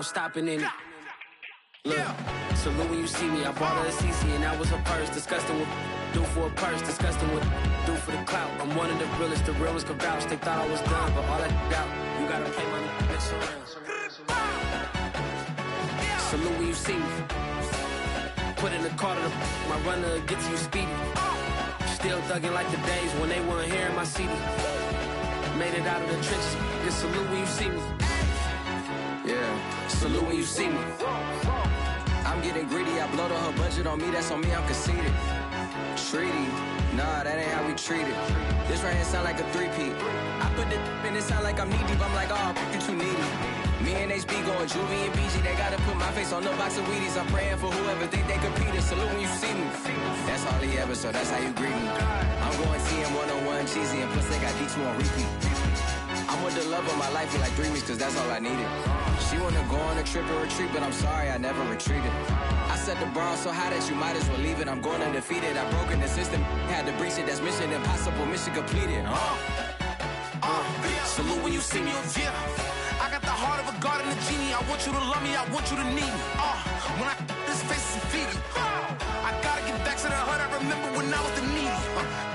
I'm stopping in it. Look, salute when you see me. I bought her a CC and that was her purse. Disgusting what do for a purse. Disgusting what do for the clout. I'm one of the realest. The realest could vouch. They thought I was done, but all that out. You gotta play my mix around. Salute when you see me. Put in the car to my runner gets you speedy. Still thugging like the days when they weren't hearing my CD. Made it out of the trenches. Just salute when you see me. Yeah, salute when you see me. I'm getting greedy, I blow the whole budget on me, that's on me, I'm conceited. Treaty, nah, that ain't how we treat it. This right here sound like a three-peat. I put the in it sound like I'm knee-deep, I'm like, oh, you too needy. Me and HB going Juvie and BG, they gotta put my face on no box of Wheaties. I'm praying for whoever think they competed. Salute when you see me. That's all he ever, so that's how you greet me. I'm going TM 101 cheesy, and plus they got D2 on repeat. I'm with the love of my life for like 3 weeks, cause that's all I needed. She wanna go on a trip or retreat, but I'm sorry, I never retreated. I set the bar so high that you might as well leave it. I'm going undefeated, I've broken the system. Had to breach it, that's mission impossible, mission completed. Salute when you see me, yeah. I got the heart of a god and a genie. I want you to love me, I want you to need me. When I this face is feedy. I gotta get back to the hood, I remember when I was the needy.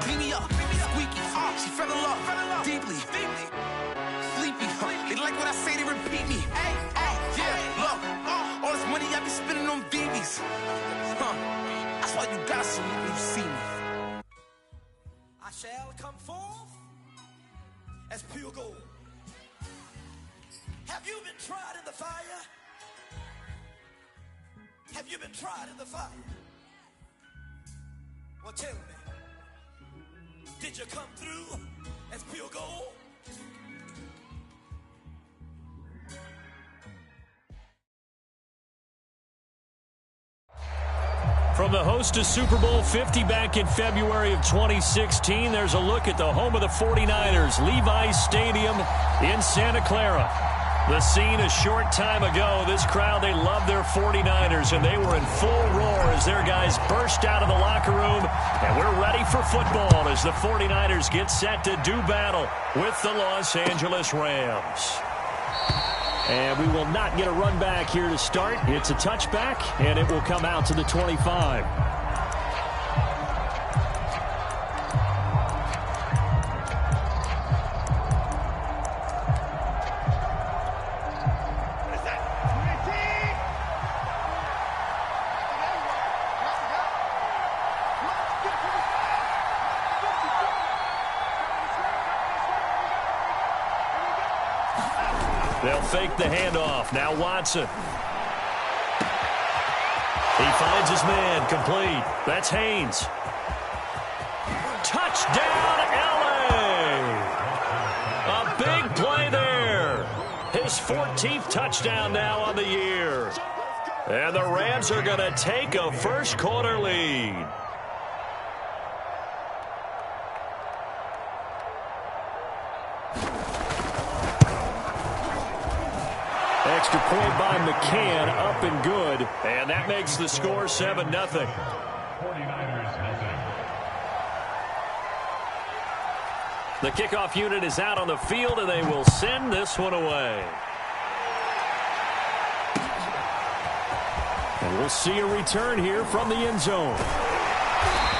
Clean me up, squeaky. She fell in love, deeply. Sleepy, they like what I say, they repeat me. Yeah, look, all this money I be spending on BBs. That's why you gotta salute when you see me. I shall come forth as pure gold. Have you been tried in the fire? Have you been tried in the fire? Well, tell me, did you come through as pure gold? From the host to Super Bowl 50 back in February of 2016, there's a look at the home of the 49ers, Levi's Stadium in Santa Clara. The scene a short time ago, this crowd, they love their 49ers, and they were in full roar as their guys burst out of the locker room. And we're ready for football as the 49ers get set to do battle with the Los Angeles Rams. And we will not get a run back here to start. It's a touchback, and it will come out to the 25. They'll fake the handoff. Now Watson. He finds his man. Complete. That's Haynes. Touchdown, LA! A big play there. His 14th touchdown now on the year. And the Rams are going to take a first-quarter lead. Extra point by McCann, up and good. And that makes the score 7-0. 49ers nothing. The kickoff unit is out on the field, and they will send this one away. And we'll see a return here from the end zone.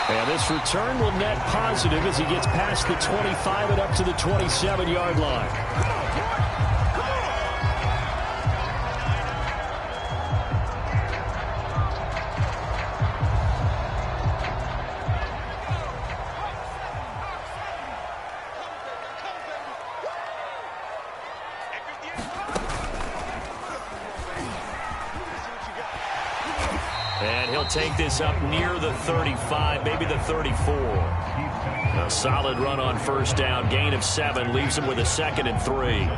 And this return will net positive as he gets past the 25 and up to the 27-yard line. And he'll take this up near the 35, maybe the 34. A solid run on first down. Gain of 7 leaves him with a 2nd and 3.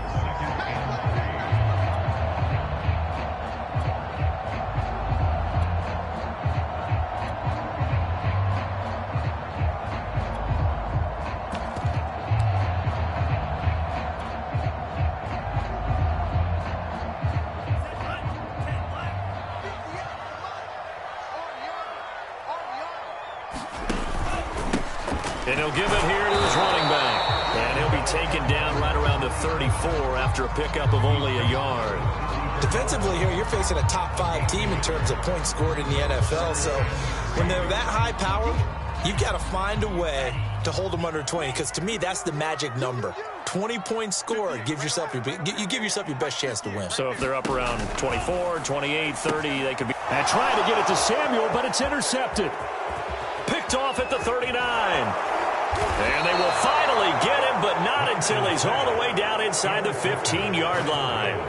And he'll give it here to his running back. And he'll be taken down right around the 34 after a pickup of only a yard. Defensively here, you're facing a top 5 team in terms of points scored in the NFL. So when they're that high powered, you've got to find a way to hold them under 20, because to me, that's the magic number. 20 points scored gives yourself you give yourself your best chance to win. So if they're up around 24, 28, 30, they could be. And trying to get it to Samuel, but it's intercepted. Picked off at the 39. And they will finally get him, but not until he's all the way down inside the 15-yard line.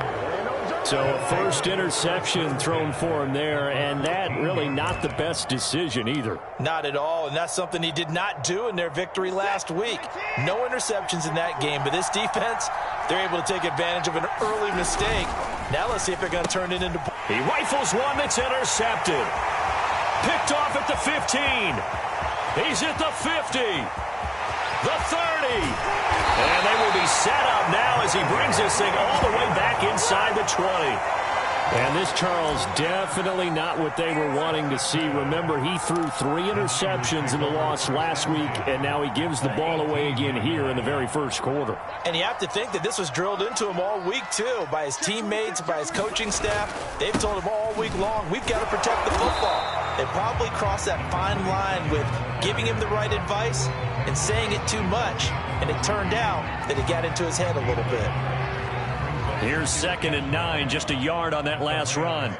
So a first interception thrown for him there, and that really not the best decision either. Not at all, and that's something he did not do in their victory last week. No interceptions in that game, but this defense, they're able to take advantage of an early mistake. Now let's see if they're going to turn it into... He rifles one that's intercepted. Picked off at the 15. He's at the 50. The 30. And they will be set up now as he brings this thing all the way back inside the 20. And this, Charles, definitely not what they were wanting to see. Remember, he threw 3 interceptions in the loss last week, and now he gives the ball away again here in the very first quarter. And you have to think that this was drilled into him all week, too, by his teammates, by his coaching staff. They've told him all week long, we've got to protect the football. They probably crossed that fine line with giving him the right advice and saying it too much, and it turned out that it got into his head a little bit. Here's 2nd and 9, just a yard on that last run.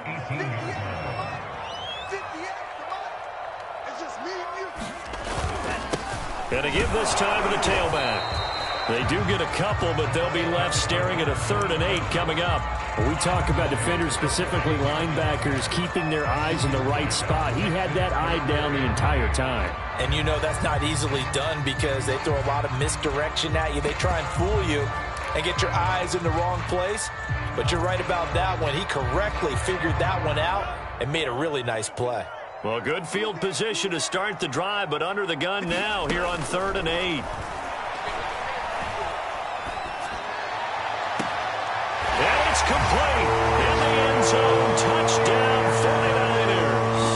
Gonna give this time to the tailback. They do get a couple, but they'll be left staring at a 3rd and 8 coming up. When we talk about defenders, specifically linebackers, keeping their eyes in the right spot. He had that eye down the entire time. And you know that's not easily done because they throw a lot of misdirection at you. They try and fool you and get your eyes in the wrong place. But you're right about that one. He correctly figured that one out and made a really nice play. Well, good field position to start the drive, but under the gun now here on 3rd and 8. And it's complete in the end zone. Touchdown, 49ers.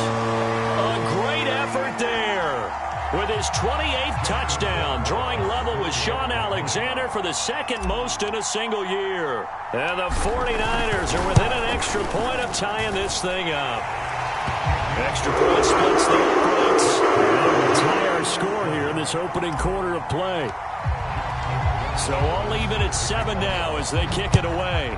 A great effort there with his 28th touchdown, drawing level with Sean Alexander for the 2nd most in a single year. And the 49ers are within an extra point of tying this thing up. Extra point splits the uprights. And we'll tie our score here in this opening quarter of play. So all even at 7 now as they kick it away.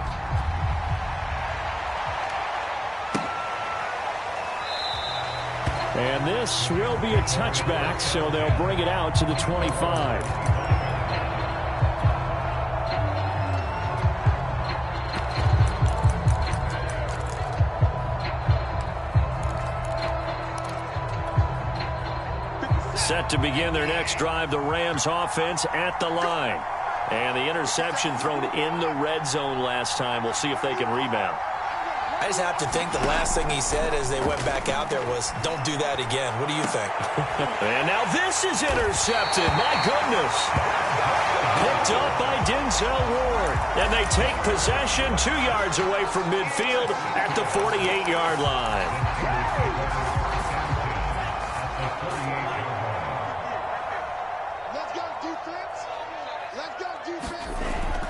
And this will be a touchback, so they'll bring it out to the 25. Set to begin their next drive, the Rams offense at the line. And the interception thrown in the red zone last time. We'll see if they can rebound. I just have to think the last thing he said as they went back out there was, don't do that again. What do you think? And now this is intercepted. My goodness. Picked up by Denzel Ward. And they take possession 2 yards away from midfield at the 48-yard line.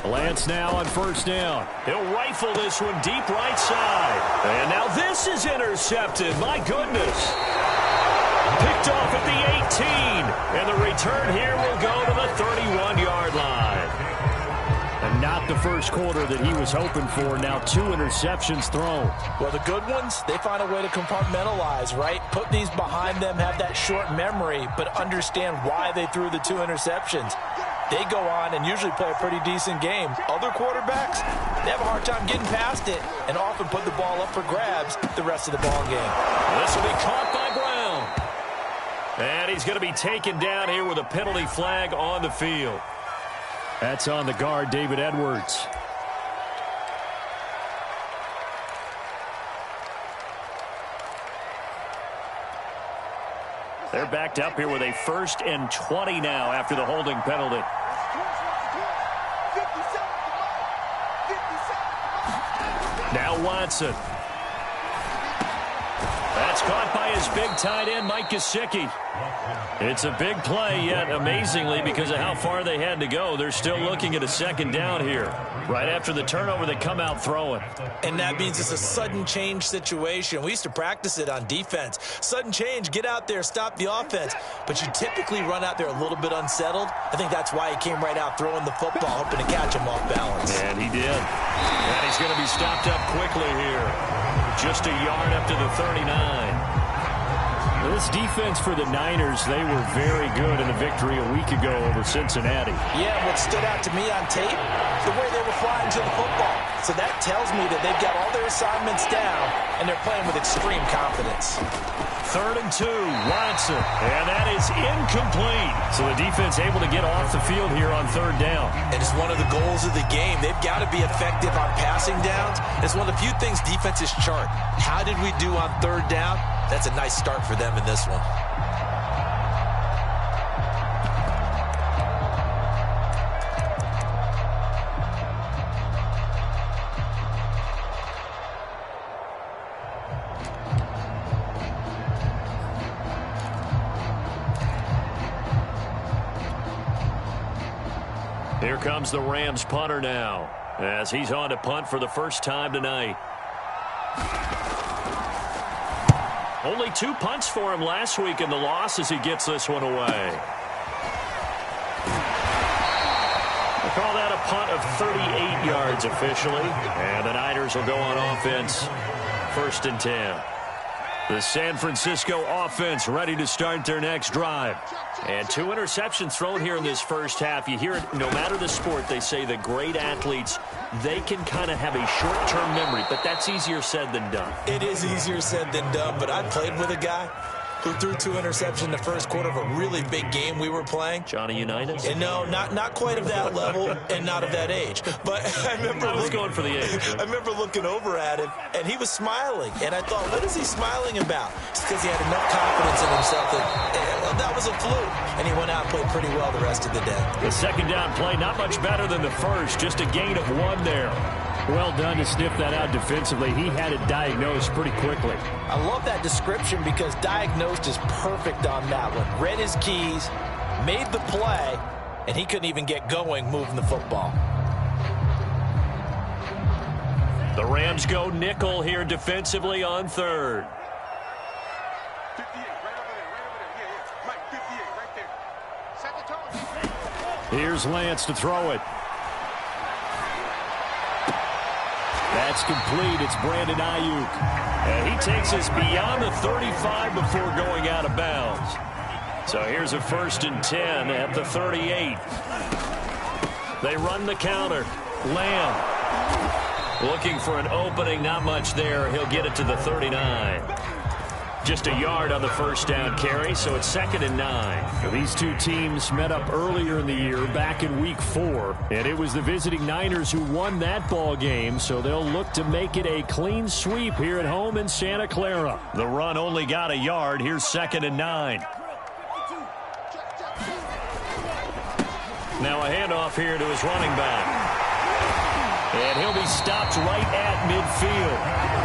Lance now on 1st down. He'll rifle this one deep right side. And now this is intercepted. My goodness. Picked off at the 18. And the return here will go to the 31-yard line. And not the first quarter that he was hoping for. Now 2 interceptions thrown. Well, the good ones, they find a way to compartmentalize, right? Put these behind them, have that short memory, but understand why they threw the 2 interceptions. They go on and usually play a pretty decent game. Other quarterbacks, they have a hard time getting past it and often put the ball up for grabs the rest of the ball game. This will be caught by Brown. And he's going to be taken down here with a penalty flag on the field. That's on the guard, David Edwards. They're backed up here with a 1st and 20 now after the holding penalty. Now Watson. That's caught by his big tight end, Mike Gesicki. It's a big play, yet amazingly, because of how far they had to go, they're still looking at a second down here. Right after the turnover, they come out throwing. And that means it's a sudden change situation. We used to practice it on defense. Sudden change, get out there, stop the offense. But you typically run out there a little bit unsettled. I think that's why he came right out throwing the football, hoping to catch him off balance. And he did. And he's going to be stopped up quickly here. Just a yard up to the 39. This defense for the Niners, they were very good in the victory a week ago over Cincinnati. Yeah, what stood out to me on tape, the way they were flying to the football. So that tells me that they've got all their assignments down, and they're playing with extreme confidence. 3rd and 2, Watson, and that is incomplete. So the defense able to get off the field here on 3rd down. And it's one of the goals of the game. They've got to be effective on passing downs. It's one of the few things defenses chart. How did we do on 3rd down? That's a nice start for them in this one. Here comes the Rams punter now, as he's on to punt for the first time tonight. Only 2 punts for him last week in the loss as he gets this one away. We'll call that a punt of 38 yards officially. And the Niners will go on offense. 1st and 10. The San Francisco offense ready to start their next drive. And 2 interceptions thrown here in this first half. You hear it, no matter the sport, they say the great athletes, they can kind of have a short-term memory, but that's easier said than done. It is easier said than done, but I played with a guy who threw 2 interceptions in the first quarter of a really big game we were playing. Johnny Unitas? And no, not quite of that level and not of that age. But I remember I was going for the age. I remember looking over at him, and he was smiling. And I thought, what is he smiling about? It's because he had enough confidence in himself that was a fluke. And he went out and played pretty well the rest of the day. The second down play, not much better than the first. Just a gain of 1 there. Well done to sniff that out defensively. He had it diagnosed pretty quickly. I love that description because diagnosed is perfect on that one. Read his keys, made the play, and he couldn't even get going moving the football. The Rams go nickel here defensively on 3rd. 58, right over there. Yeah. Mike, 58, right there. Set the tone. Here's Lance to throw it. That's complete. It's Brandon Ayuk. And he takes us beyond the 35 before going out of bounds. So here's a 1st and 10 at the 38. They run the counter. Lamb looking for an opening. Not much there. He'll get it to the 39. Just a yard on the first down carry, so it's 2nd and 9. These 2 teams met up earlier in the year, back in week 4, and it was the visiting Niners who won that ball game, so they'll look to make it a clean sweep here at home in Santa Clara. The run only got a yard. Here's 2nd and 9. Now a handoff here to his running back. And he'll be stopped right at midfield.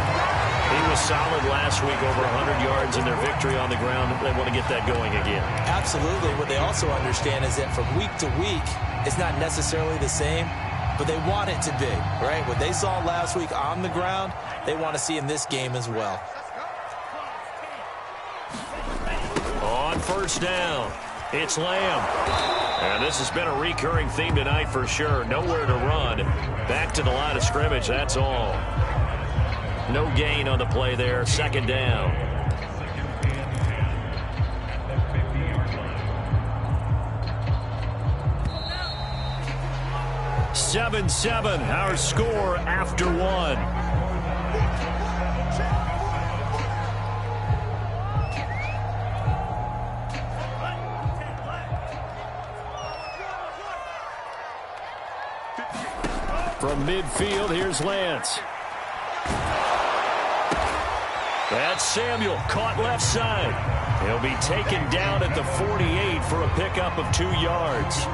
He was solid last week, over 100 yards in their victory on the ground. They want to get that going again. Absolutely. What they also understand is that from week to week, it's not necessarily the same, but they want it to be, right? What they saw last week on the ground, they want to see in this game as well. On 1st down, it's Lamb. And this has been a recurring theme tonight for sure. Nowhere to run. Back to the line of scrimmage, that's all. No gain on the play there. 2nd down. (7-7) our score after 1. From midfield, here's Lance. That's Samuel, caught left side. He'll be taken down at the 48 for a pickup of 2 yards.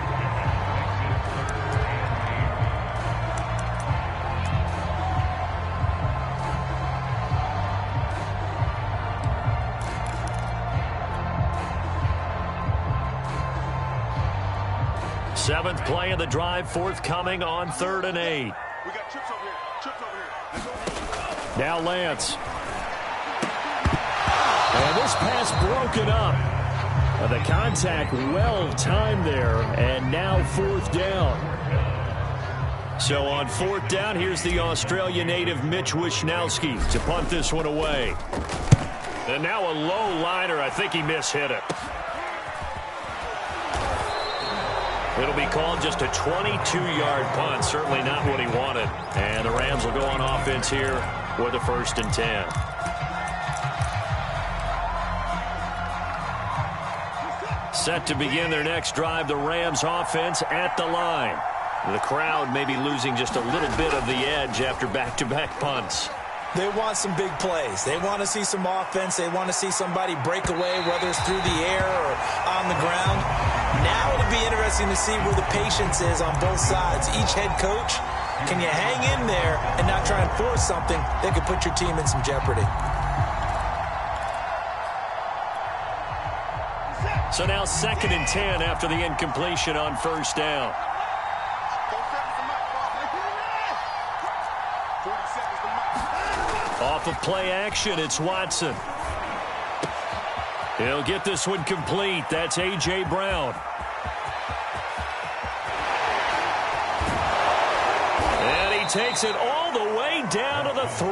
Seventh play of the drive forthcoming on 3rd and 8. We got trips over here. Trips over here. Now Lance. And this pass broken up. The contact well timed there, and now 4th down. So on 4th down, here's the Australia native Mitch Wishnowsky to punt this one away. And now a low liner. I think he mishit it. It'll be called just a 22-yard punt. Certainly not what he wanted. And the Rams will go on offense here with a 1st and 10. Set to begin their next drive, the Rams offense at the line. The crowd may be losing just a little bit of the edge after back-to-back punts. They want some big plays. They want to see some offense. They want to see somebody break away, whether it's through the air or on the ground. Now it'll be interesting to see where the patience is on both sides. Each head coach, can you hang in there and not try and force something that could put your team in some jeopardy? So now 2nd and 10 after the incompletion on 1st down. Off of play action, it's Watson. He'll get this one complete. That's A.J. Brown. And he takes it all the way down to the 3.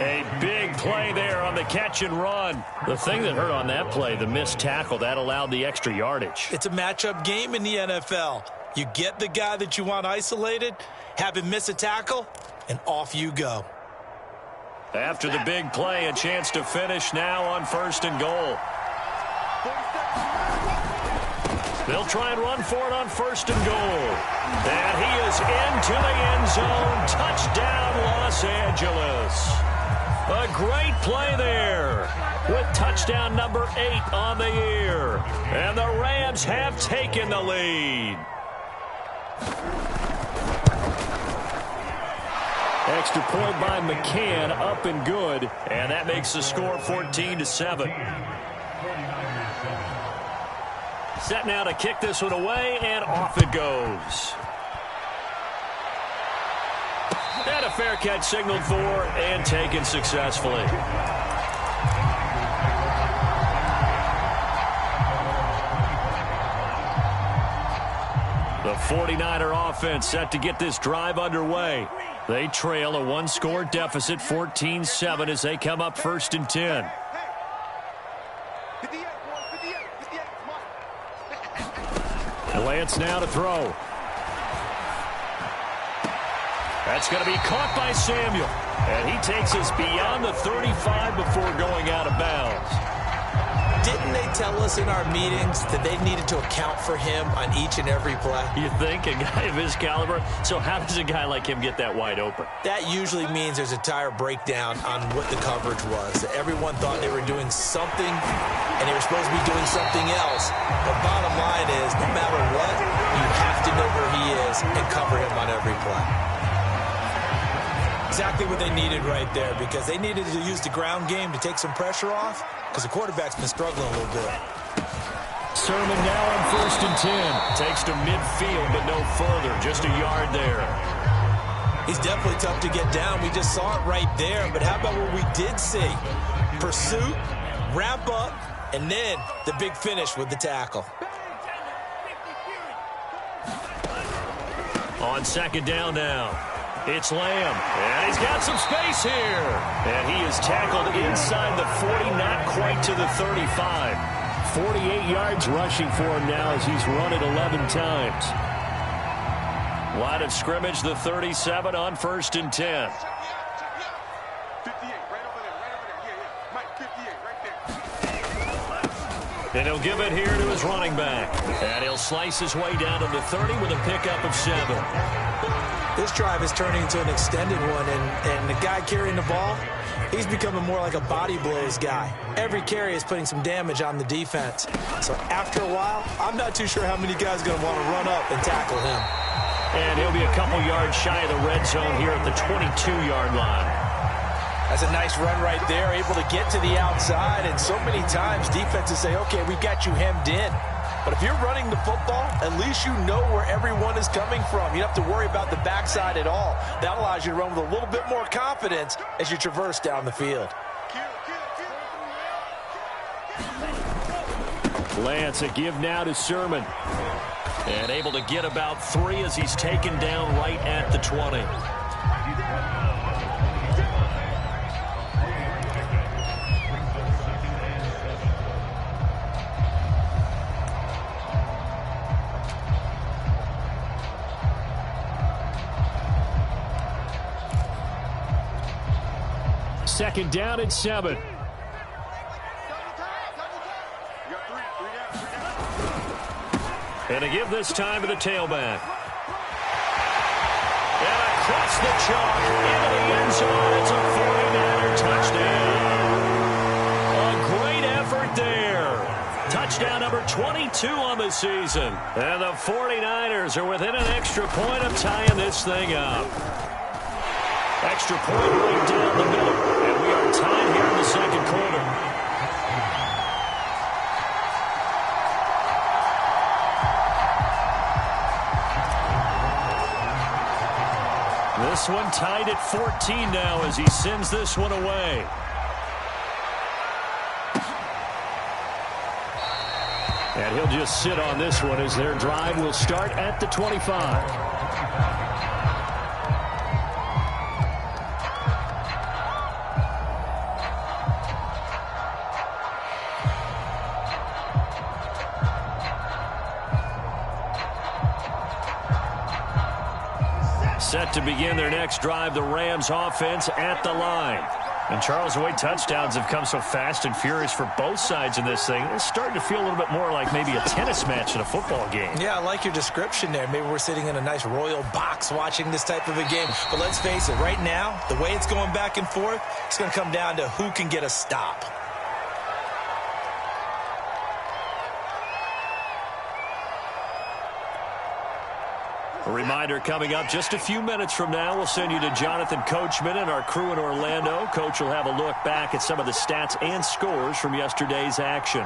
A big play there on the catch and run. The thing that hurt on that play, the missed tackle, that allowed the extra yardage. It's a matchup game in the NFL. You get the guy that you want isolated, have him miss a tackle, and off you go. After the big play, a chance to finish now on 1st and goal. They'll try and run for it on 1st and goal. And he is into the end zone. Touchdown, Los Angeles. A great play there with touchdown number 8 on the year. And the Rams have taken the lead. Extra point by McCann, up and good. And that makes the score 14-7. Set now to kick this one away, and off it goes. And a fair catch signaled for and taken successfully. The 49er offense set to get this drive underway. They trail a 1-score deficit, 14-7, as they come up 1st and 10. Lance now to throw. That's going to be caught by Samuel. And he takes us beyond the 35 before going out of bounds. Didn't they tell us in our meetings that they needed to account for him on each and every play? You think? A guy of his caliber? So how does a guy like him get that wide open? That usually means there's a tire breakdown on what the coverage was. Everyone thought they were doing something, and they were supposed to be doing something else. The bottom line is, no matter what, you have to know where he is and cover him on every play. Exactly what they needed right there, because they needed to use the ground game to take some pressure off, because the quarterback's been struggling a little bit. Sermon now on 1st and 10. Takes to midfield, but no further. Just a yard there. He's definitely tough to get down. We just saw it right there. But how about what we did see? Pursuit, wrap up, and then the big finish with the tackle. On 2nd down now. It's Lamb, and he's got some space here. And he is tackled inside the 40, not quite to the 35. 48 yards rushing for him now as he's run it 11 times. Line of scrimmage, the 37 on 1st and 10. 58, right over there, yeah. Mike, 58, right there. And he'll give it here to his running back. And he'll slice his way down to the 30 with a pickup of 7. This drive is turning into an extended one, and the guy carrying the ball, he's becoming more like a body blows guy. Every carry is putting some damage on the defense. So after a while, I'm not too sure how many guys are going to want to run up and tackle him. And he'll be a couple yards shy of the red zone here at the 22-yard line. That's a nice run right there, able to get to the outside, and so many times defenses say, okay, we've got you hemmed in. But if you're running the football, at least you know where everyone is coming from. You don't have to worry about the backside at all. That allows you to run with a little bit more confidence as you traverse down the field. Lance, a give now to Sermon. And able to get about 3 as he's taken down right at the 20. Second down and 7. And a give this time to the tailback. And across the chalk into the end zone. It's a 49er touchdown. A great effort there. Touchdown number 22 on the season. And the 49ers are within an extra point of tying this thing up. Extra point right down the middle. And we are tied here in the second quarter. This one tied at 14 now as he sends this one away. And he'll just sit on this one as their drive will start at the 25. Set to begin their next drive, the Rams offense at the line. And Charles, the way touchdowns have come so fast and furious for both sides in this thing, it's starting to feel a little bit more like maybe a tennis match in a football game. Yeah, I like your description there. Maybe we're sitting in a nice royal box watching this type of a game. But let's face it, right now, the way it's going back and forth, it's going to come down to who can get a stop. A reminder coming up just a few minutes from now, we'll send you to Jonathan Coachman and our crew in Orlando. Coach will have a look back at some of the stats and scores from yesterday's action.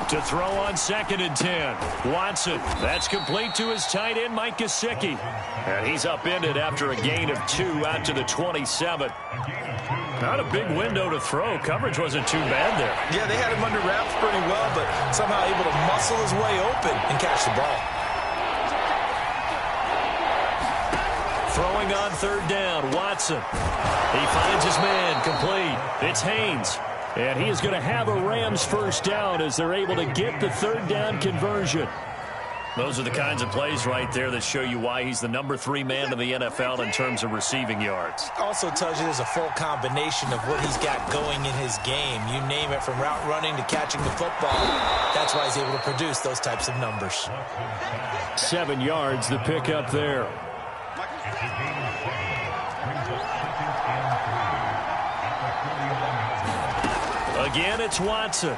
To throw on 2nd and 10. Watson. That's complete to his tight end, Mike Gesicki. And he's upended after a gain of 2 out to the 27. Not a big window to throw. Coverage wasn't too bad there. Yeah, they had him under wraps pretty well, but somehow able to muscle his way open and catch the ball. Throwing on 3rd down, Watson. He finds his man, complete. It's Haynes. And he is going to have a Rams first down as they're able to get the 3rd down conversion. Those are the kinds of plays right there that show you why he's the number 3 man in the NFL in terms of receiving yards. Also tells you there's a full combination of what he's got going in his game. You name it, from route running to catching the football. That's why he's able to produce those types of numbers. 7 yards, the pickup there. Again, it's Watson.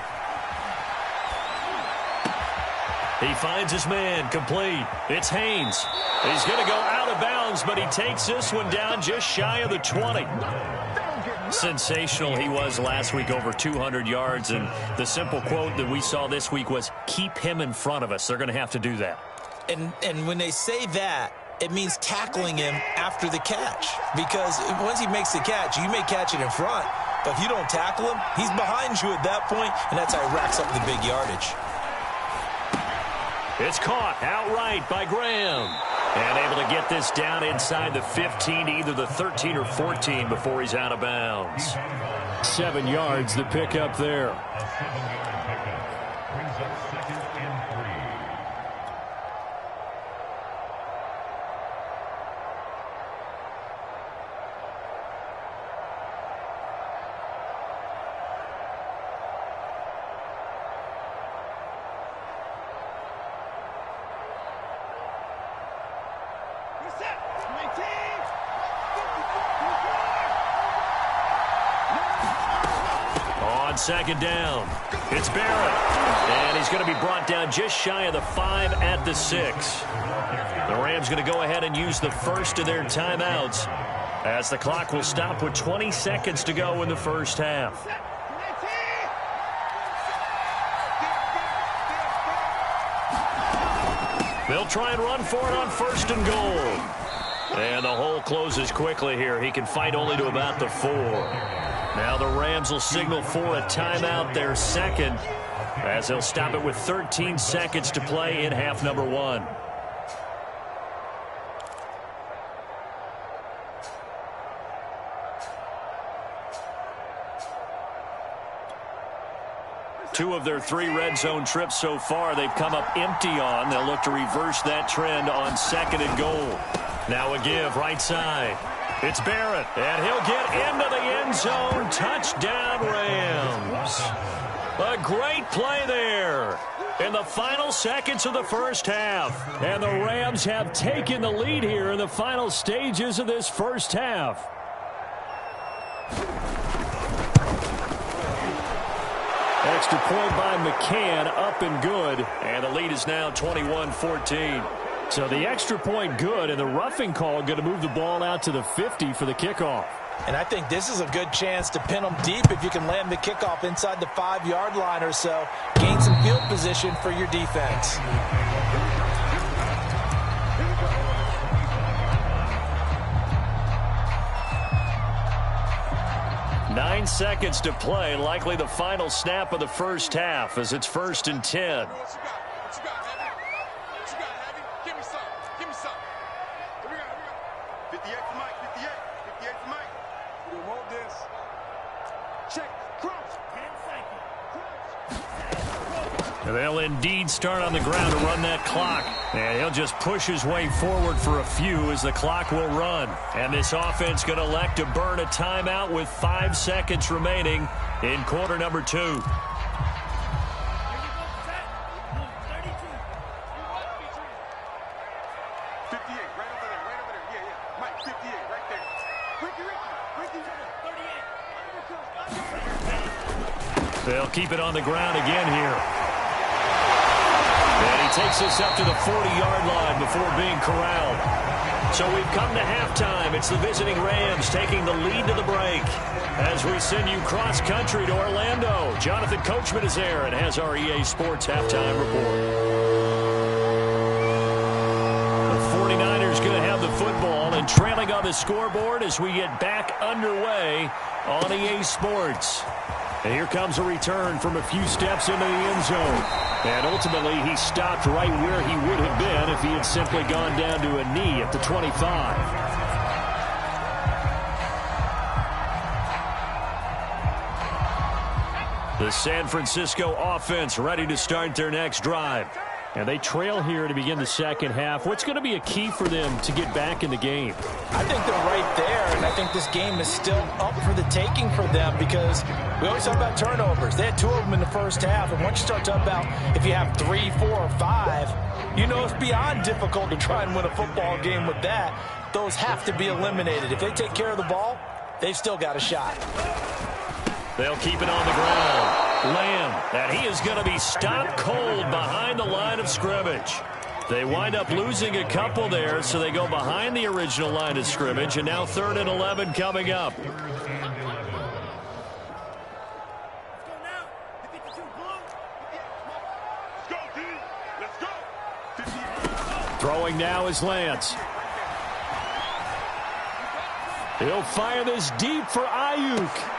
He finds his man, complete. It's Haynes. He's going to go out of bounds, but he takes this one down just shy of the 20. Sensational he was last week, over 200 yards, and the simple quote that we saw this week was, keep him in front of us. They're going to have to do that. And when they say that, it means tackling him after the catch. Because once he makes the catch, you may catch it in front, but if you don't tackle him, he's behind you at that point, and that's how he racks up the big yardage. It's caught outright by Graham. And able to get this down inside the 15 to either the 13 or 14 before he's out of bounds. 7 yards, the pickup there. Second down. It's Barrett. And he's going to be brought down just shy of the 5 at the 6. The Rams going to go ahead and use the first of their timeouts as the clock will stop with 20 seconds to go in the first half. They'll try and run for it on 1st and goal. And the hole closes quickly here. He can fight only to about the 4. Now the Rams will signal for a timeout, their second, as they'll stop it with 13 seconds to play in half number 1. Two of their 3 red zone trips so far, they've come up empty on. They'll look to reverse that trend on 2nd and goal. Now a give right side. It's Barrett, and he'll get into the end zone. Touchdown, Rams. A great play there in the final seconds of the first half. And the Rams have taken the lead here in the final stages of this first half. Extra point by McCann, up and good. And the lead is now 21-14. So the extra point good, and the roughing call going to move the ball out to the 50 for the kickoff. And I think this is a good chance to pin them deep if you can land the kickoff inside the 5-yard line or so. Gain some field position for your defense. 9 seconds to play, likely the final snap of the first half as it's 1st and 10. What you got? What you got, Heavy? What you got, Heavy? Give me some. Give me some. Here we go. 58 for Mike. 58. 58 for Mike. We want this. Check. Crouch. 10 seconds. And they'll indeed start on the ground to run that clock. And he'll just push his way forward for a few as the clock will run. And this offense going to elect to burn a timeout with 5 seconds remaining in quarter number 2. 58, right over there, right over there. Yeah, yeah. Mike, 58, right there. Ricky, 38. They'll keep it on the ground again here. And he takes this up to the 40-yard line before being corralled. So we've come to halftime. It's the visiting Rams taking the lead to the break. As we send you cross-country to Orlando, Jonathan Coachman is there and has our EA Sports halftime report. The 49ers going to have the football and trailing on the scoreboard as we get back underway on EA Sports. And here comes a return from a few steps into the end zone. And ultimately, he stopped right where he would have been if he had simply gone down to a knee at the 25. The San Francisco offense ready to start their next drive. And they trail here to begin the second half. What's going to be a key for them to get back in the game? I think they're right there, and I think this game is still up for the taking for them because we always talk about turnovers. They had 2 of them in the first half, and once you start talking about if you have 3, 4, or 5, you know it's beyond difficult to try and win a football game with that. Those have to be eliminated. If they take care of the ball, they've still got a shot. They'll keep it on the ground. Lamb, and he is going to be stopped cold behind the line of scrimmage. They wind up losing a couple there, so they go behind the original line of scrimmage, and now 3rd and 11 coming up. Throwing now is Lance. He'll fire this deep for Ayuk.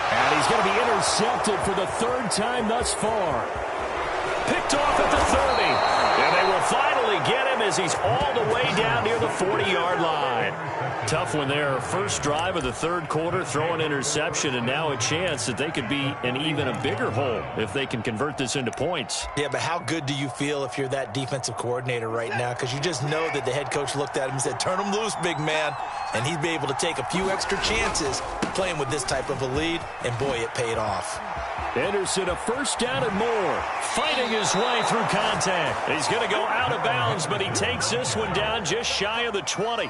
And he's going to be intercepted for the 3rd time thus far. Picked off at the 30. And they will finally get him as he's all the way down near the 40-yard line. Tough one there. First drive of the 3rd quarter, throw an interception, and now a chance that they could be in even a bigger hole if they can convert this into points. Yeah, but how good do you feel if you're that defensive coordinator right now? Because you just know that the head coach looked at him and said, turn him loose, big man. And he'd be able to take a few extra chances playing with this type of a lead, and boy, it paid off. Anderson, a first down and more, fighting his way through contact. He's going to go out of bounds, but he takes this one down just shy of the 20.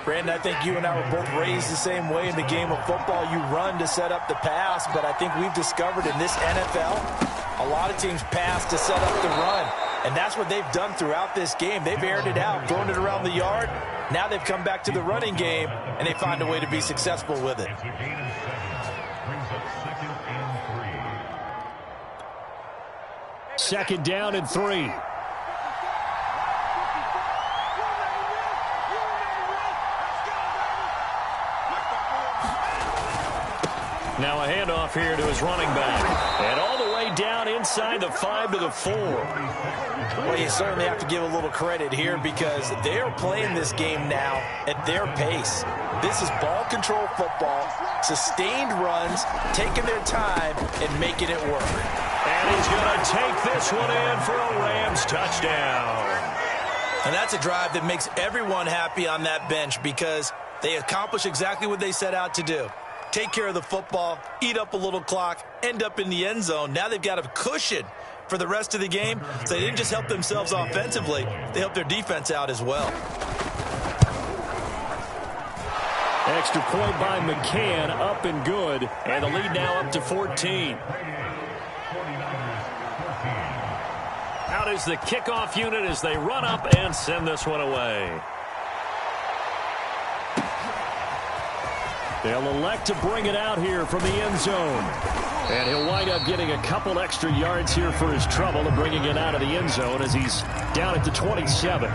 Brandon, I think you and I were both raised the same way in the game of football. You run to set up the pass, but I think we've discovered in this NFL, a lot of teams pass to set up the run. And that's what they've done throughout this game. They've aired it out, thrown it around the yard. Now they've come back to the running game, and they find a way to be successful with it. Second down and 3. Now a handoff here to his running back. And all the way down inside the 5 to the 4. Well, you certainly have to give a little credit here because they are playing this game now at their pace. This is ball control football, sustained runs, taking their time, and making it work. And he's going to take this one in for a Rams touchdown. And that's a drive that makes everyone happy on that bench because they accomplish exactly what they set out to do. Take care of the football, eat up a little clock, end up in the end zone. Now they've got a cushion for the rest of the game. So they didn't just help themselves offensively, they helped their defense out as well. Extra point by McCann, up and good. And the lead now up to 14. Out is the kickoff unit as they run up and send this one away. They'll elect to bring it out here from the end zone. And he'll wind up getting a couple extra yards here for his trouble and bringing it out of the end zone as he's down at the 27.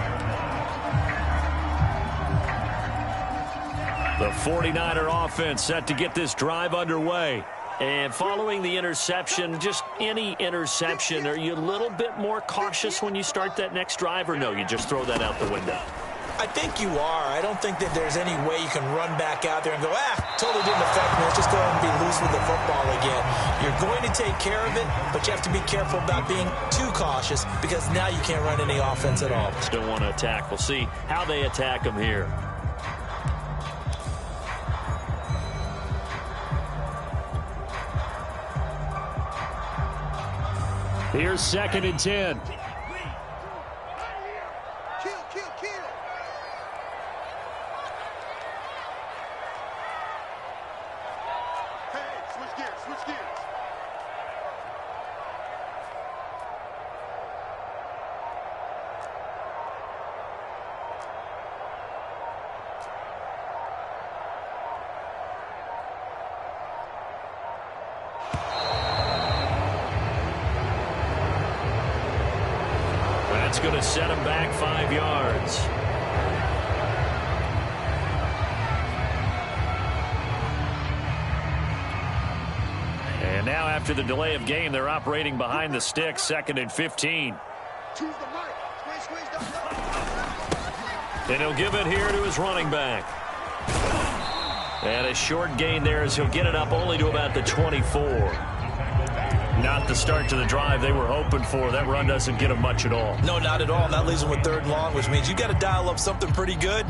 The 49er offense set to get this drive underway. And following the interception, just any interception, are you a little bit more cautious when you start that next drive, or no, you just throw that out the window? I think you are. I don't think that there's any way you can run back out there and go, totally didn't affect me. Let's just go ahead and be loose with the football again. You're going to take care of it, but you have to be careful about being too cautious because now you can't run any offense at all. Still want to attack. We'll see how they attack him here. Here's 2nd and 10. That's going to set him back 5 yards. And now after the delay of game, they're operating behind the sticks, 2nd and 15. And he'll give it here to his running back. And a short gain there as he'll get it up only to about the 24. Not the start to the drive they were hoping for. That run doesn't get them much at all. No, not at all. And that leaves them with 3rd and long, which means you've got to dial up something pretty good.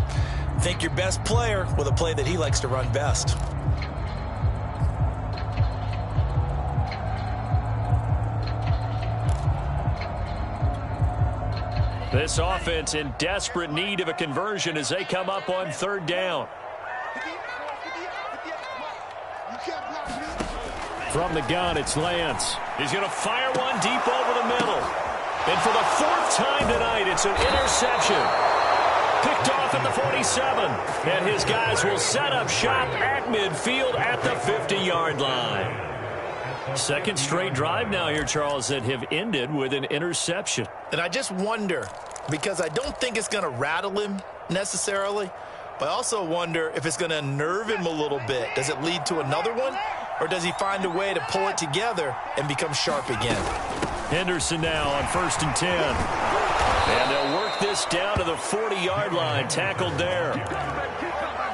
Think your best player with a play that he likes to run best. This offense in desperate need of a conversion as they come up on 3rd down. From the gun, it's Lance. He's going to fire one deep over the middle. And for the 4th time tonight, it's an interception. Picked off at the 47. And his guys will set up shop at midfield at the 50-yard line. 2nd straight drive now here, Charles, that have ended with an interception. And I just wonder, because I don't think it's going to rattle him necessarily, but I also wonder if it's going to unnerve him a little bit. Does it lead to another one? Or does he find a way to pull it together and become sharp again? Henderson now on 1st and 10. And they'll work this down to the 40-yard line, tackled there.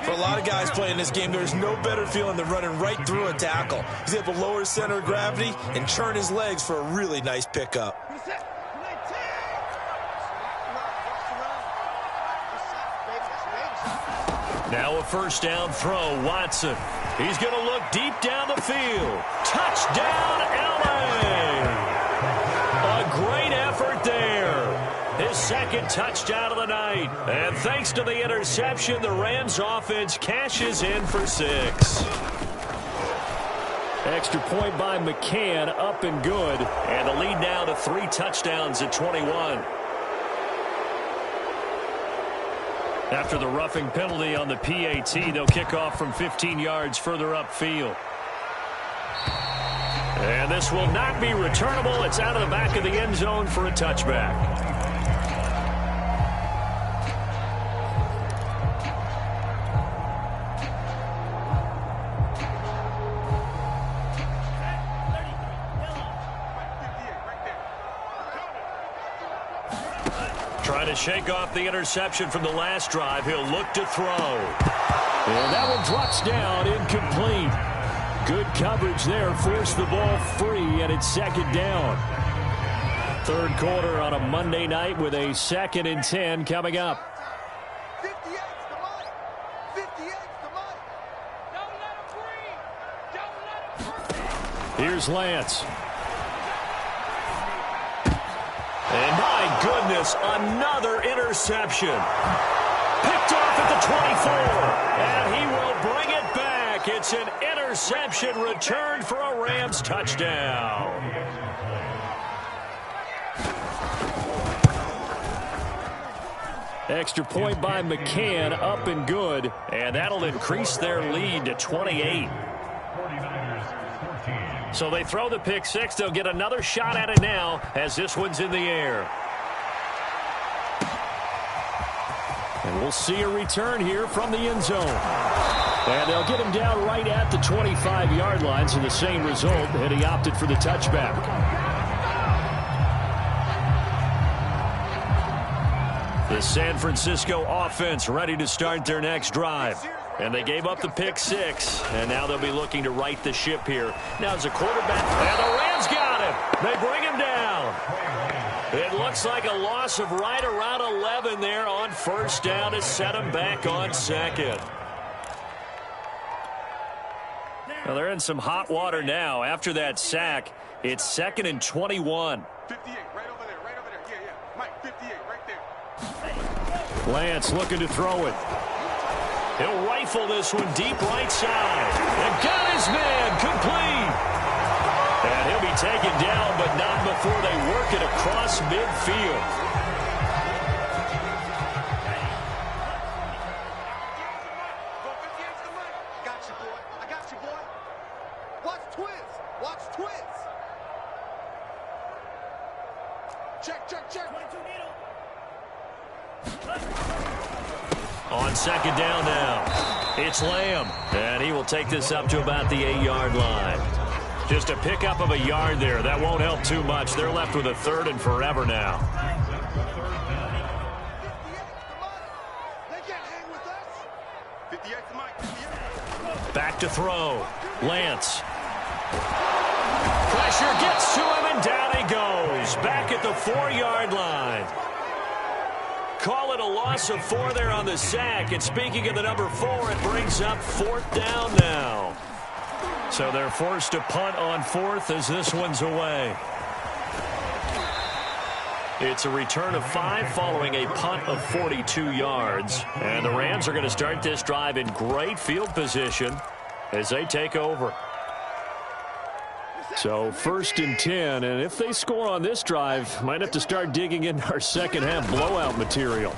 For a lot of guys playing this game, there's no better feeling than running right through a tackle. He's able to lower his center of gravity and turn his legs for a really nice pickup. Now a 1st down throw, Watson. He's going to look deep down the field. Touchdown, LA! A great effort there. His 2nd touchdown of the night. And thanks to the interception, the Rams offense cashes in for 6. Extra point by McCann, up and good. And the lead now to 3 touchdowns at 21. After the roughing penalty on the PAT, they'll kick off from 15 yards further upfield. And this will not be returnable. It's out of the back of the end zone for a touchback. Trying to shake off the interception from the last drive. He'll look to throw. And that one drops down, incomplete. Good coverage there. Forced the ball free, and it's second down. Third quarter on a Monday night with a 2nd and 10 coming up. 58's the money. 58's the money. Don't let him breathe. Don't let him breathe. Here's Lance. And my goodness, another interception. Picked off at the 24. And he will bring it back. It's an interception returned for a Rams touchdown. Extra point by McCann, up and good. And that'll increase their lead to 28. So they throw the pick six. They'll get another shot at it now as this one's in the air. And we'll see a return here from the end zone. And they'll get him down right at the 25-yard line, so the same result, and he opted for the touchback. The San Francisco offense ready to start their next drive. And they gave up the pick six, and now they'll be looking to right the ship here. Now as a quarterback, and the Rams got him. They bring him down. It looks like a loss of right around 11 there on first down to set him back on second. Well, they're in some hot water now. After that sack, it's 2nd and 21. 58, right over there, right over there. Yeah. Mike, 58, right there. Lance looking to throw it. He'll rifle this one deep right side. And got his man complete. And he'll be taken down, but not before they work it across midfield. Go 58's the money. I got you, boy. I got you, boy. Watch twins. Watch twins. Check. On second down now, it's Lamb. And he will take this up to about the 8-yard line. Just a pickup of a yard there. That won't help too much. They're left with a 3rd and forever now. They can't hang with us. 58's the Mike. 58. Back to throw. Lance. Pressure gets to him, and down he goes. Back at the 4-yard line. Call it a loss of 4 there on the sack. And speaking of the number 4, it brings up 4th down now. So they're forced to punt on 4th as this one's away. It's a return of 5 following a punt of 42 yards. And the Rams are going to start this drive in great field position as they take over. So 1st and 10, and if they score on this drive, might have to start digging into our second half blowout material.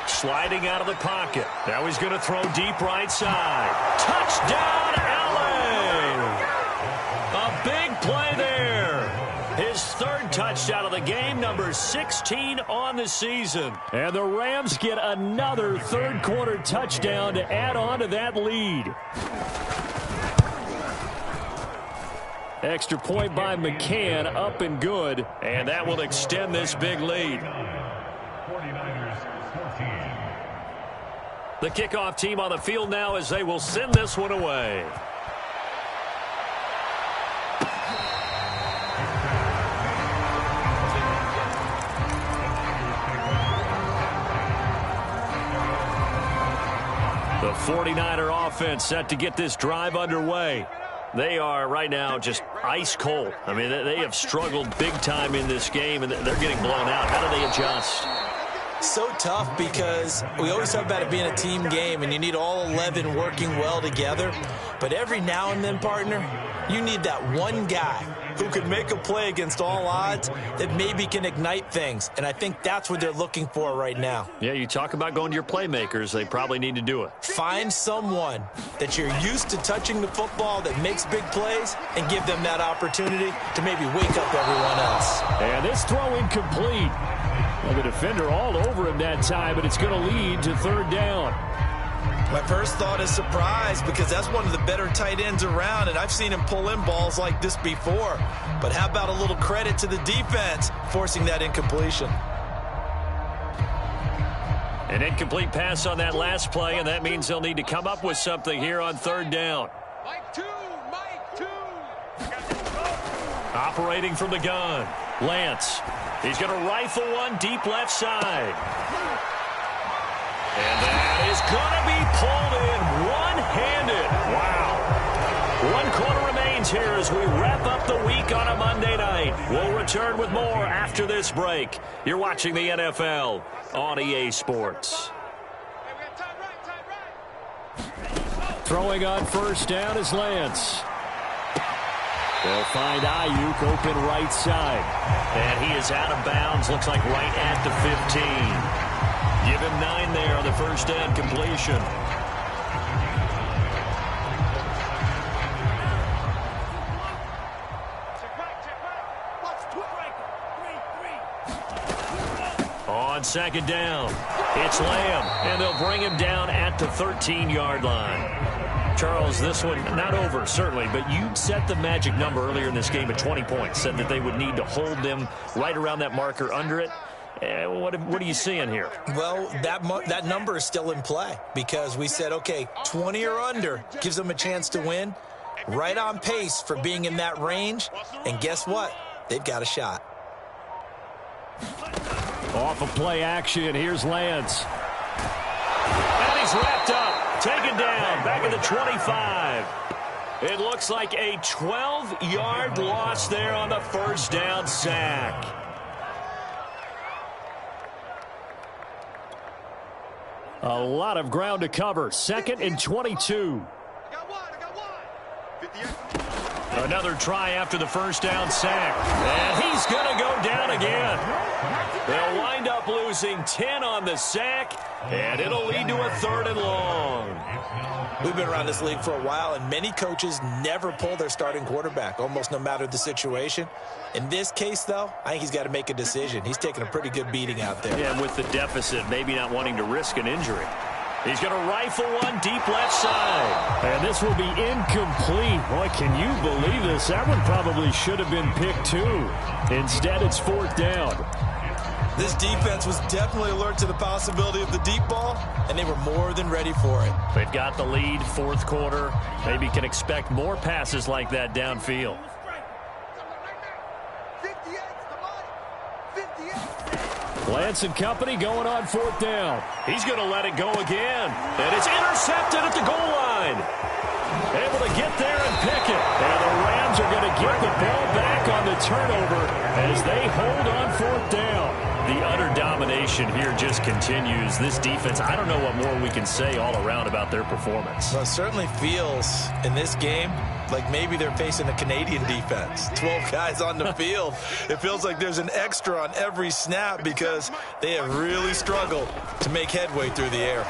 Sliding out of the pocket. Now he's going to throw deep right side. Touchdown, LA! A big play there. His 3rd touchdown of the game, number 16 on the season. And the Rams get another 3rd quarter touchdown to add on to that lead. Extra point by McCann, up and good. And that will extend this big lead. 49ers 14. The kickoff team on the field now as they will send this one away. The 49er offense set to get this drive underway. They are right now just ice cold. I mean, they have struggled big time in this game, and they're getting blown out. How do they adjust? So tough because we always talk about it being a team game, and you need all 11 working well together. But every now and then, partner, you need that one guy who could make a play against all odds that maybe can ignite things. And I think that's what they're looking for right now. Yeah, you talk about going to your playmakers. They probably need to do it. Find someone that you're used to touching the football that makes big plays and give them that opportunity to maybe wake up everyone else. And this throw incomplete. Well, the defender all over him that time, but it's going to lead to 3rd down. My first thought is surprise, because that's one of the better tight ends around, and I've seen him pull in balls like this before. But how about a little credit to the defense forcing that incompletion? An incomplete pass on that last play, and that means they'll need to come up with something here on third down. Mike two. Operating from the gun, Lance. He's going to rifle one deep left side. And that is going to be pulled in one-handed. Wow. 1 quarter remains here as we wrap up the week on a Monday night. We'll return with more after this break. You're watching the NFL on EA Sports. Throwing on first down is Lance. They'll find Ayuk open right side. And he is out of bounds. Looks like right at the 15. Give him 9 there on the first down completion. On second down, it's Lamb. And they'll bring him down at the 13-yard line. Charles, this one not over, certainly, but you set the magic number earlier in this game at 20 points, said that they would need to hold them right around that marker under it. What are you seeing here? Well, that number is still in play because we said, okay, 20 or under gives them a chance to win. Right on pace for being in that range, and guess what? They've got a shot. Off of play action, here's Lance. And he's wrapped up. Taken down, back at the 25. It looks like a 12-yard loss there on the first down sack. A lot of ground to cover. 2nd and 22. Another try after the first down sack. And he's going to go down again. They'll wind up losing 10 on the sack, and it'll lead to a 3rd and long. We've been around this league for a while, and many coaches never pull their starting quarterback, almost no matter the situation. In this case, though, I think he's got to make a decision. He's taking a pretty good beating out there. Yeah, and with the deficit, maybe not wanting to risk an injury. He's going to rifle one deep left side. And this will be incomplete. Boy, can you believe this? That one probably should have been picked too. Instead, it's 4th down. This defense was definitely alert to the possibility of the deep ball, and they were more than ready for it. They've got the lead, 4th quarter. Maybe can expect more passes like that downfield. Lance and company going on 4th down. He's going to let it go again. And it's intercepted at the goal line. Able to get there and pick it. And the Rams are going to get the ball back on the turnover as they hold on 4th down. The utter domination here just continues. This defense, I don't know what more we can say all around about their performance. Well, it certainly feels in this game like maybe they're facing a Canadian defense. 12 guys on the field. It feels like there's an extra on every snap because they have really struggled to make headway through the air.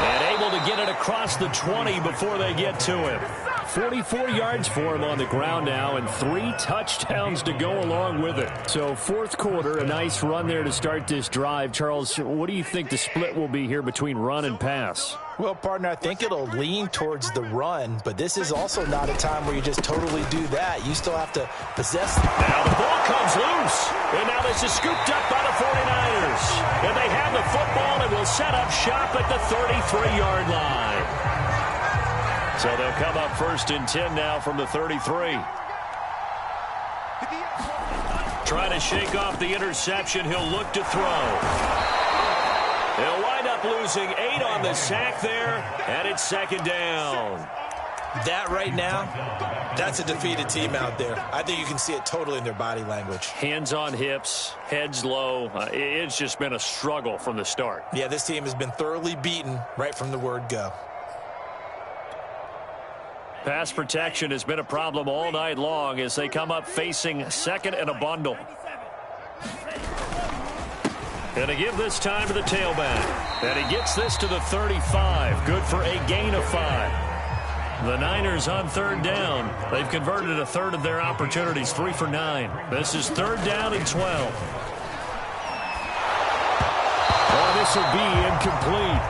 And able to get it across the 20 before they get to him. 44 yards for him on the ground now and 3 touchdowns to go along with it. So 4th quarter, a nice run there to start this drive. Charles, what do you think the split will be here between run and pass? Well, partner, I think it'll lean towards the run, but this is also not a time where you just totally do that. You still have to possess. Now the ball comes loose, and now this is scooped up by the 49ers. And they have the football and will set up shop at the 33-yard line. So they'll come up 1st and 10 now from the 33. Trying to shake off the interception. He'll look to throw. They'll wind up losing 8 on the sack there, and it's 2nd down. That right now, that's a defeated team out there. I think you can see it totally in their body language. Hands on hips, heads low. It's just been a struggle from the start. Yeah, this team has been thoroughly beaten right from the word go. Pass protection has been a problem all night long as they come up facing 2nd and a bundle. And to give this time to the tailback. And he gets this to the 35. Good for a gain of 5. The Niners on 3rd down. They've converted a 1/3 of their opportunities, 3 for 9. This is 3rd down and 12. this will be incomplete.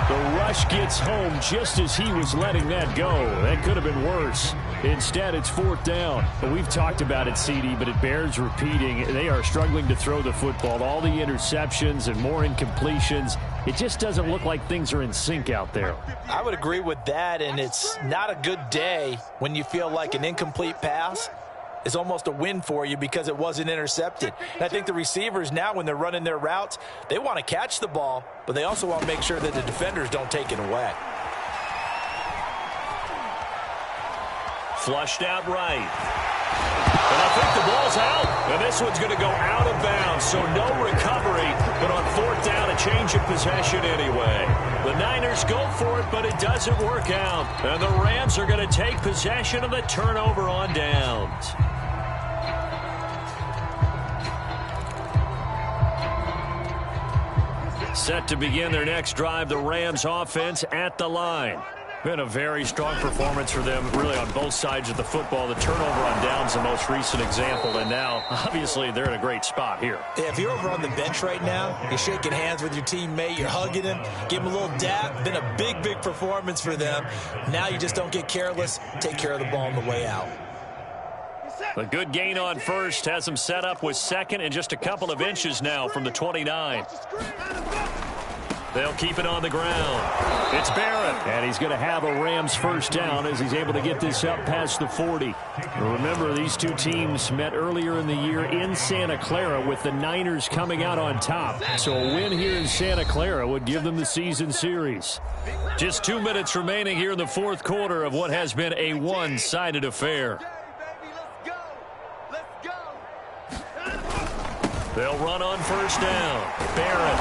The rush gets home just as he was letting that go. That could have been worse. Instead, it's 4th down. We've talked about it, CD, but it bears repeating. They are struggling to throw the football. All the interceptions and more incompletions. It just doesn't look like things are in sync out there. I would agree with that, and it's not a good day when you feel like an incomplete pass is almost a win for you because it wasn't intercepted. And I think the receivers now, when they're running their routes, they want to catch the ball, but they also want to make sure that the defenders don't take it away. Flushed out right. And I think the ball's out. And this one's going to go out of bounds, so no recovery. But on 4th down, a change of possession anyway. The Niners go for it, but it doesn't work out. And the Rams are going to take possession of the turnover on downs. Set to begin their next drive, the Rams offense at the line. Been a very strong performance for them, really, on both sides of the football. The turnover on downs, the most recent example, and now, obviously, they're in a great spot here. Yeah, if you're over on the bench right now, you're shaking hands with your teammate, you're hugging him, give him a little dap. Been a big, big performance for them. Now you just don't get careless. Take care of the ball on the way out. A good gain on first has them set up with second and just a couple of inches now from the 29. They'll keep it on the ground. It's Barrett, and he's going to have a Rams first down as he's able to get this up past the 40. Remember, these two teams met earlier in the year in Santa Clara with the Niners coming out on top. So a win here in Santa Clara would give them the season series. Just 2 minutes remaining here in the 4th quarter of what has been a one-sided affair. They'll run on first down. Barrett.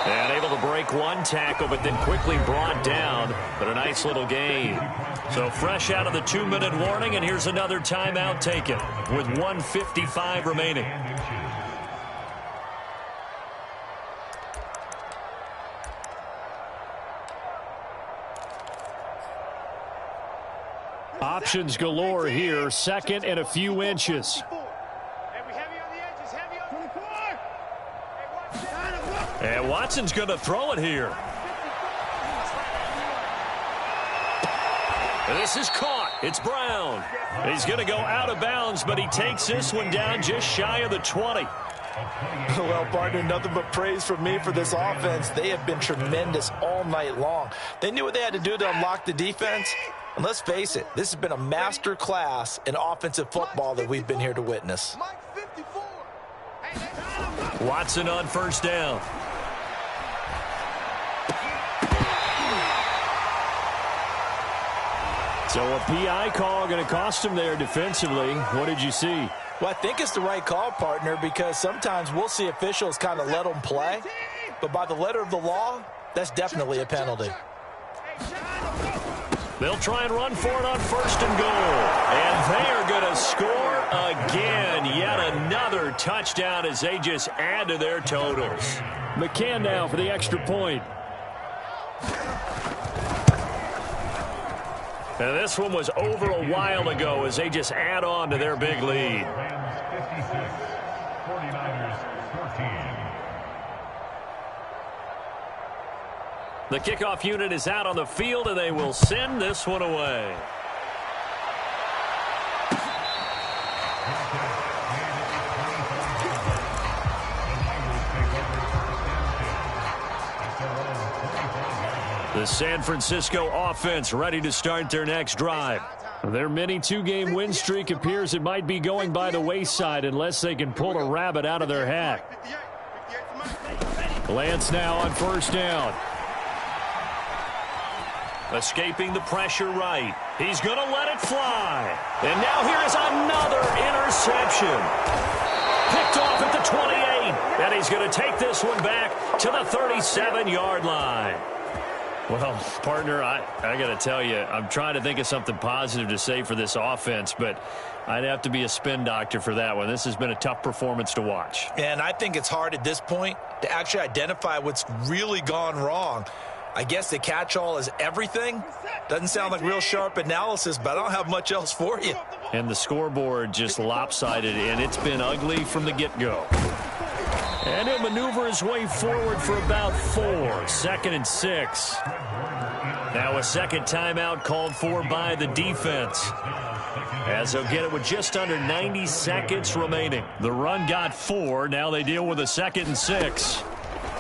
And able to break one tackle, but then quickly brought down. But a nice little gain. So fresh out of the 2-minute warning, and here's another timeout taken with 1:55 remaining. Options galore here. Second and a few inches. And Watson's going to throw it here. This is caught. It's Brown. He's going to go out of bounds, but he takes this one down just shy of the 20. Well, partner, nothing but praise from me for this offense. They have been tremendous all night long. They knew what they had to do to unlock the defense. And let's face it, this has been a master class in offensive football that we've been here to witness. Watson on first down. So a PI call going to cost him there defensively. What did you see? Well, I think it's the right call, partner, because sometimes we'll see officials kind of let them play. But by the letter of the law, that's definitely a penalty. They'll try and run for it on first and goal. And they are going to score again. Yet another touchdown as they just add to their totals. McCann now for the extra point. And this one was over a while ago as they just add on to their big lead. Rams 56, 49ers 13. The kickoff unit is out on the field, and they will send this one away. The San Francisco offense ready to start their next drive. Their mini two-game win streak appears it might be going by the wayside unless they can pull a rabbit out of their hat. Lance now on first down. Escaping the pressure right. He's going to let it fly. And now here is another interception. Picked off at the 28. And he's going to take this one back to the 37-yard line. Well, partner, I got to tell you, I'm trying to think of something positive to say for this offense, but I'd have to be a spin doctor for that one. This has been a tough performance to watch. And I think it's hard at this point to actually identify what's really gone wrong. I guess the catch-all is everything. Doesn't sound like real sharp analysis, but I don't have much else for you. And the scoreboard just lopsided, and it's been ugly from the get-go. And he'll maneuver his way forward for about 4. 2nd and 6. Now a second timeout called for by the defense, as they'll get it with just under 90 seconds remaining. The run got 4. Now they deal with a 2nd and 6.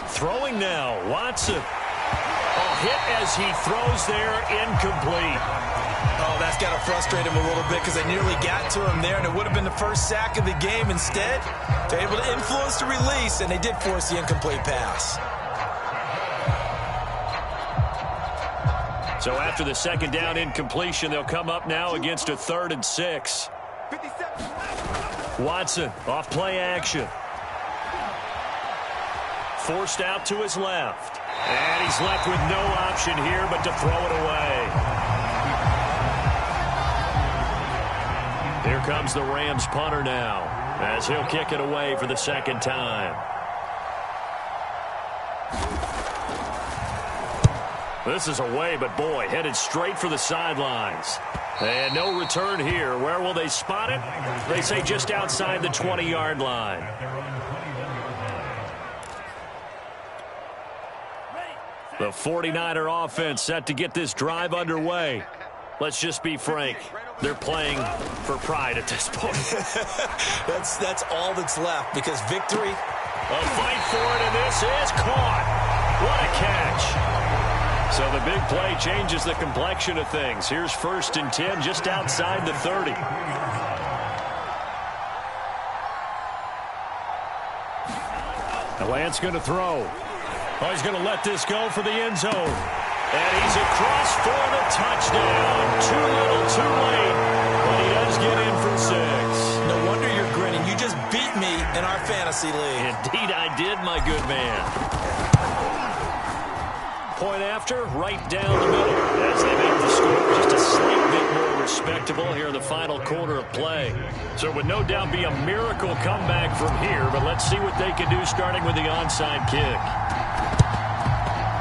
Throwing now, Watson. Hit as he throws there, incomplete. Oh, that's got to frustrate him a little bit because they nearly got to him there, and it would have been the first sack of the game. Instead, they're able to influence the release, and they did force the incomplete pass. So after the second down incompletion, they'll come up now against a 3rd and 6. Watson off play action. Forced out to his left. And he's left with no option here but to throw it away. Here comes the Rams punter now, as he'll kick it away for the second time. This is away, but boy, headed straight for the sidelines. And no return here. Where will they spot it? They say just outside the 20-yard line. The 49er offense set to get this drive underway. Let's just be frank. They're playing for pride at this point. That's all that's left, because victory. A fight for it, and this is caught. What a catch. So the big play changes the complexion of things. Here's 1st and 10 just outside the 30. Lance going to throw. Oh, he's going to let this go for the end zone. And he's across for the touchdown. Too little, too late. But he does get in for 6. No wonder you're grinning. You just beat me in our fantasy league. Indeed I did, my good man. Point after, right down the middle. As they make the score just a slight bit more respectable here in the final quarter of play. So it would no doubt be a miracle comeback from here. But let's see what they can do starting with the onside kick.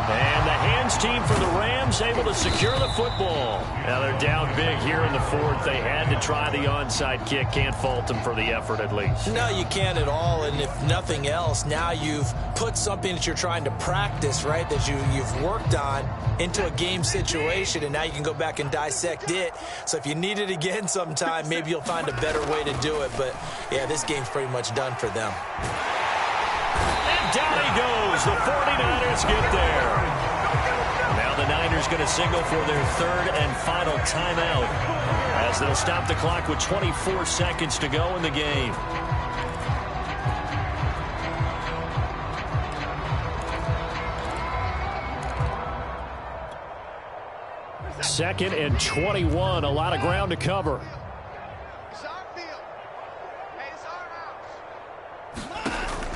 And the hands team for the Rams able to secure the football. Now they're down big here in the 4th. They had to try the onside kick. Can't fault them for the effort at least. No, you can't at all. And if nothing else, now you've put something that you're trying to practice, right, that you've worked on into a game situation, and now you can go back and dissect it. So if you need it again sometime, maybe you'll find a better way to do it. But, yeah, this game's pretty much done for them. And down he goes. The 49ers get there. Now the Niners going to signal for their 3rd and final timeout, as they'll stop the clock with 24 seconds to go in the game. Second and 21. A lot of ground to cover.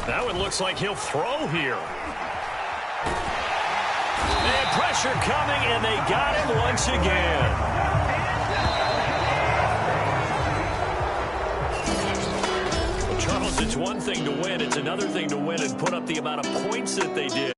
That one looks like he'll throw here. And pressure coming, and they got him once again. Well, Charles, it's one thing to win. It's another thing to win and put up the amount of points that they did.